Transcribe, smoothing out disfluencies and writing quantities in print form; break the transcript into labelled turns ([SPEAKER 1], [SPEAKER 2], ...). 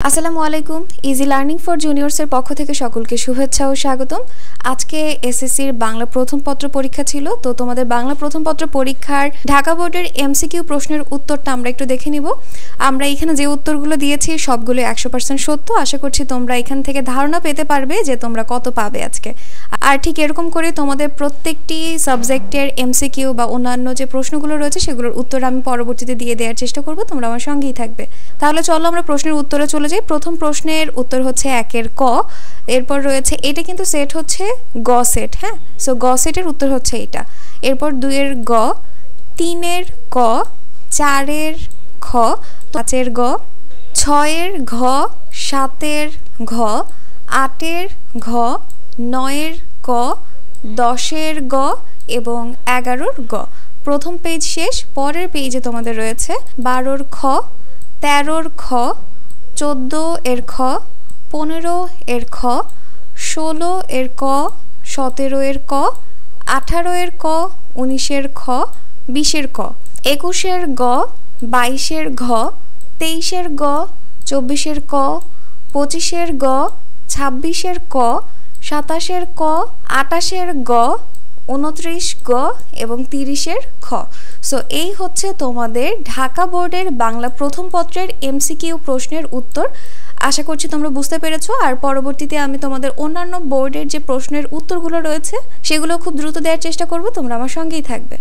[SPEAKER 1] আসসালামু আলাইকুম। Easy learning for জুনিয়র্সের পক্ষ থেকে সকলকে শুভেচ্ছা ও স্বাগতম। আজকে এসএসসির বাংলা প্রথম পত্র পরীক্ষা ছিল, তো তোমাদের বাংলা প্রথম পত্র পরীক্ষার ঢাকা বোর্ডের এমসিকিউ প্রশ্নের উত্তরটা আমরা একটু দেখে নিব। আমরা এখানে যে উত্তরগুলো দিয়েছি সবগুলো 100% সত্য। আশা করছি তোমরা এখান থেকে ধারণা পেতে পারবে যে তোমরা কত পাবে আজকে। আর ঠিক এরকম করে তোমাদের প্রত্যেকটি সাবজেক্টের এমসিকিউ বা অন্যান্য যে প্রশ্নগুলো রয়েছে সেগুলোর উত্তর আমি পরবর্তীতে দিয়ে দেওয়ার চেষ্টা করব, তোমরা আমার সঙ্গেই থাকবে। তাহলে চলো আমরা প্রশ্নের উত্তরে চলে যাই। প্রথম প্রশ্নের উত্তর হচ্ছে 1-এর ক। এরপর রয়েছে এটা কিন্তু সেট হচ্ছে গ সেট, হ্যাঁ, সো গ সেটের উত্তর হচ্ছে এটা। এরপর 2-এর গ, 3-এর ক, 4-এর খ, 5-এর গ, 6-এর ঘ, 7-এর ঘ, 8-এর ঘ, 9-এর ক, 10-এর গ এবং 11-র গ। প্রথম পেজ শেষ। পরের পেজে তোমাদের রয়েছে 12-র খ, 13-র খ, 14-এর খ, 15-এর খ, 16-এর ক, 17-এর ক, 18-এর ক, 19-এর খ, 20-এর ক, 21-এর গ, 22-এর ঘ, 23-এর গ, 24-এর ক, 25-এর গ, 26-এর ক, 27-এর ক, 28-এর গ, 29 গ এবং 30-এর খ। সো এই হচ্ছে তোমাদের ঢাকা বোর্ডের বাংলা প্রথম পত্রের এমসিকিউ প্রশ্নের উত্তর। আশা করছি তোমরা বুঝতে পেরেছো। আর পরবর্তীতে আমি তোমাদের অন্যান্য বোর্ডের যে প্রশ্নের উত্তরগুলো রয়েছে সেগুলো খুব দ্রুত দেওয়ার চেষ্টা করব, তোমরা আমার সঙ্গেই থাকবে।